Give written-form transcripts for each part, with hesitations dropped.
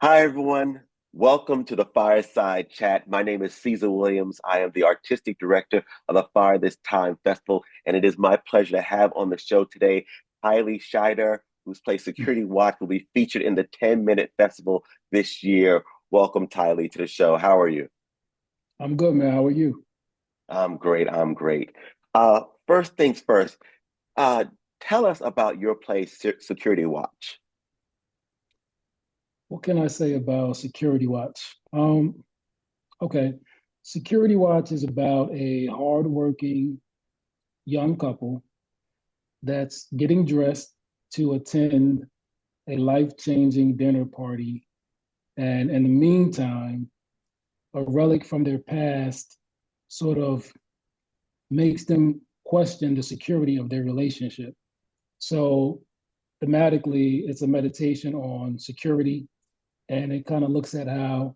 Hi, everyone. Welcome to the Fireside Chat. My name is Cezar Williams. I am the artistic director of the Fire This Time Festival, and it is my pleasure to have on the show today TyLie Shider, whose play Security Watch will be featured in the 10-minute festival this year. Welcome, TyLie, to the show. How are you? I'm good, man. How are you? I'm great. I'm great. First things first, uh, tell us about your play, Security Watch. What can I say about Security Watch? Okay. Security Watch is about a hardworking young couple that's getting dressed to attend a life-changing dinner party. And in the meantime, a relic from their past sort of makes them question the security of their relationship. So thematically, it's a meditation on security, and it kind of looks at how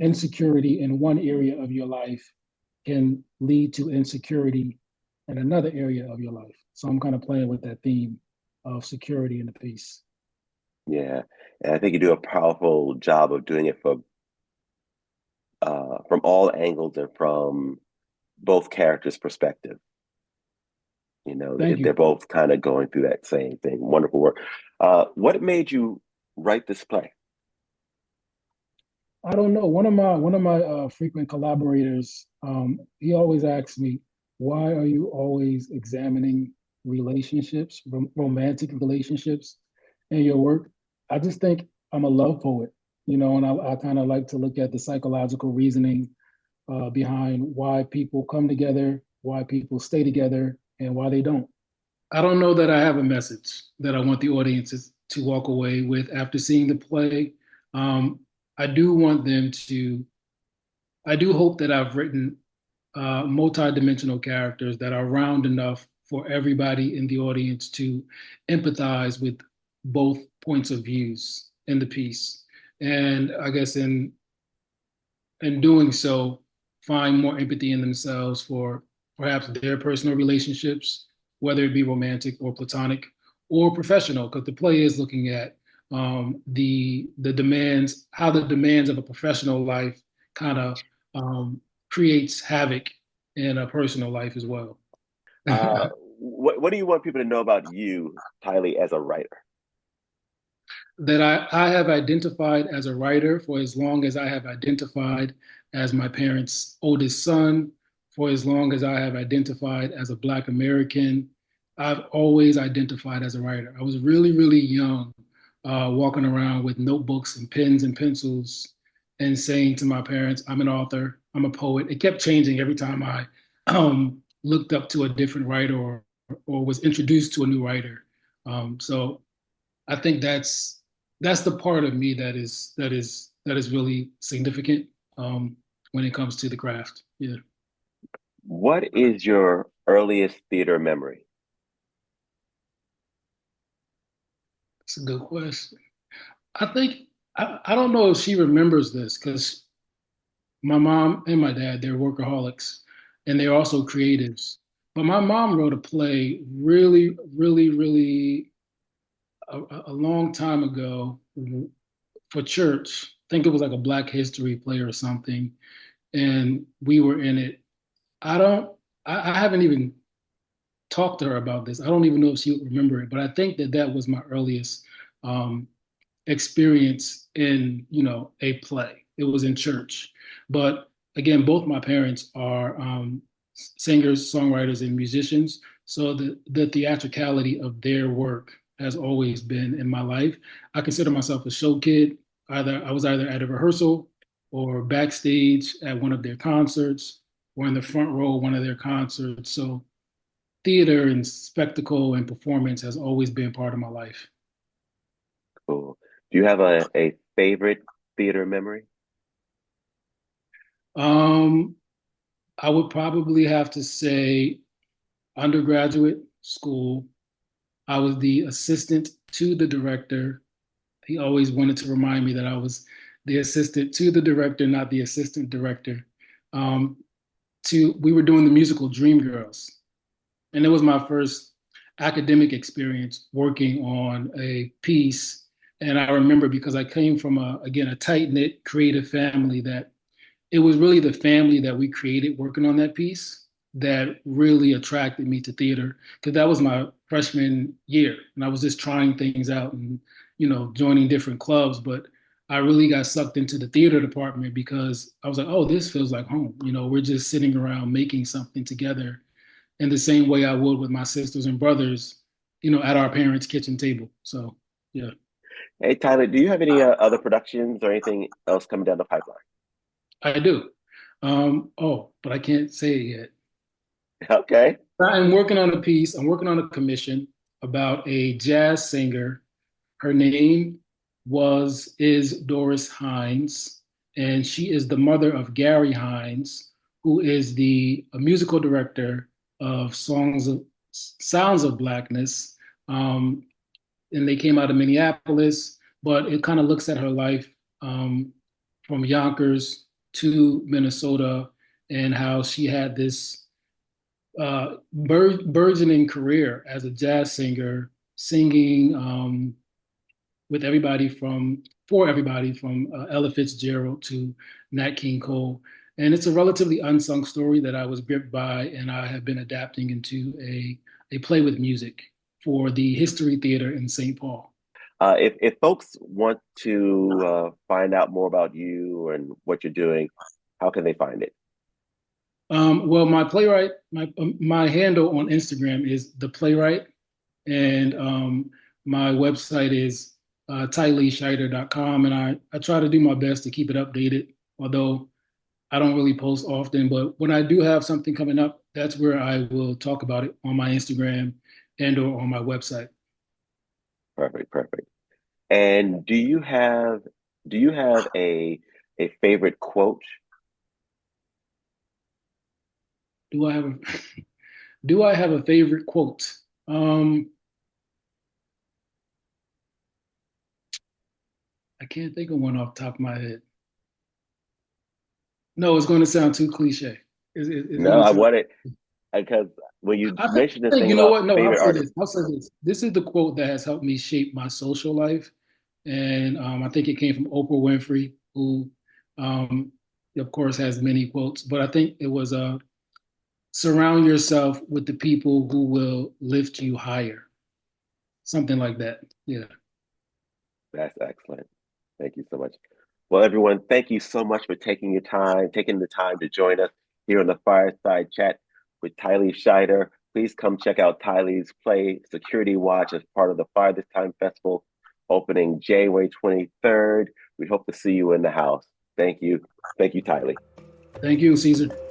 insecurity in one area of your life can lead to insecurity in another area of your life. So I'm kind of playing with that theme of security in the piece. Yeah, and I think you do a powerful job of doing it from all angles and from both characters' perspective. Thank They're you. both kind of going through that same thing. Wonderful work. What made you write this play? I don't know. One of my frequent collaborators, he always asks me, "Why are you always examining relationships, romantic relationships, in your work?" I just think I'm a love poet, and I kind of like to look at the psychological reasoning behind why people come together, why people stay together, and why they don't. I don't know that I have a message that I want the audiences to walk away with after seeing the play. Um, I do want them to, I do hope that I've written multi-dimensional characters that are round enough for everybody in the audience to empathize with both points of views in the piece. And I guess in doing so, find more empathy in themselves for perhaps their personal relationships, whether it be romantic or platonic or professional, because the play is looking at the demands, how the demands of a professional life kind of creates havoc in a personal life as well. Uh, what do you want people to know about you, Tylee, as a writer? That I have identified as a writer for as long as I have identified as my parents' oldest son, for as long as I have identified as a Black American. I've always identified as a writer. I was really, really young, walking around with notebooks and pens and pencils and saying to my parents, I'm an author, I'm a poet. It kept changing every time I looked up to a different writer or was introduced to a new writer. So I think that's the part of me that is really significant when it comes to the craft. Yeah, What is your earliest theater memory? it's a good question. I think I don't know if she remembers this because my mom and my dad, they're workaholics and they're also creatives. But my mom wrote a play really, really, really a long time ago for church. I think it was like a Black History play or something, and we were in it. I don't. I haven't even talked to her about this. I don't even know if she would remember it, but I think that that was my earliest um, experience in a play. It was in church, but again, both my parents are singers, songwriters, and musicians. So the theatricality of their work has always been in my life. I consider myself a show kid. I was either at a rehearsal or backstage at one of their concerts or in the front row of one of their concerts. So theater and spectacle and performance has always been part of my life. Cool. Do you have a favorite theater memory? Um, I would probably have to say undergraduate school. I was the assistant to the director. He always wanted to remind me that I was the assistant to the director, not the assistant director. Um, we were doing the musical Dreamgirls, and it was my first academic experience working on a piece And I remember because I came from again, a tight knit creative family that it was really the family that we created working on that piece that really attracted me to theater because that was my freshman year and I was just trying things out and joining different clubs, but I really got sucked into the theater department because I was like, oh, this feels like home. We're just sitting around making something together in the same way I would with my sisters and brothers, at our parents' kitchen table. So yeah, Hey, Tyler, do you have any other productions or anything else coming down the pipeline? I do. Oh, but I can't say it yet. Okay. I'm working on a piece. I'm working on a commission about a jazz singer. Her name is Doris Hines, and she is the mother of Gary Hines, who is the musical director of Sounds of Blackness. Um, and they came out of Minneapolis, but it kind of looks at her life um, from Yonkers to Minnesota and how she had this burgeoning career as a jazz singer, singing with for everybody from Ella Fitzgerald to Nat King Cole. And it's a relatively unsung story that I was gripped by, and I have been adapting into a play with music for the History Theater in St. Paul. If folks want to find out more about you and what you're doing, how can they find it? Well, my handle on Instagram is the playwright, and my website is TyLieShider.com, and I try to do my best to keep it updated. Although I don't really post often, but when I do have something coming up, that's where I will talk about it on my Instagram and or on my website. Perfect, perfect. And do you have a favorite quote? Do I have a do I have a favorite quote? Um, I can't think of one off the top of my head. No, it's going to sound too cliche. It's No, going to I sound. want it because when you I mentioned this think thing you know about what? No, I'll favorite say artists, this. I'll say this. This is the quote that has helped me shape my social life, and I think it came from Oprah Winfrey, who, um, of course, has many quotes. But I think it was surround yourself with the people who will lift you higher, something like that. Yeah. that's excellent. Thank you so much. Well, everyone, thank you so much for taking the time to join us here on the Fireside Chat with TyLie Shider. Please come check out TyLie's play Security Watch as part of the Fire This Time Festival opening January 23rd. We hope to see you in the house. Thank you. Thank you, TyLie. Thank you, Cezar.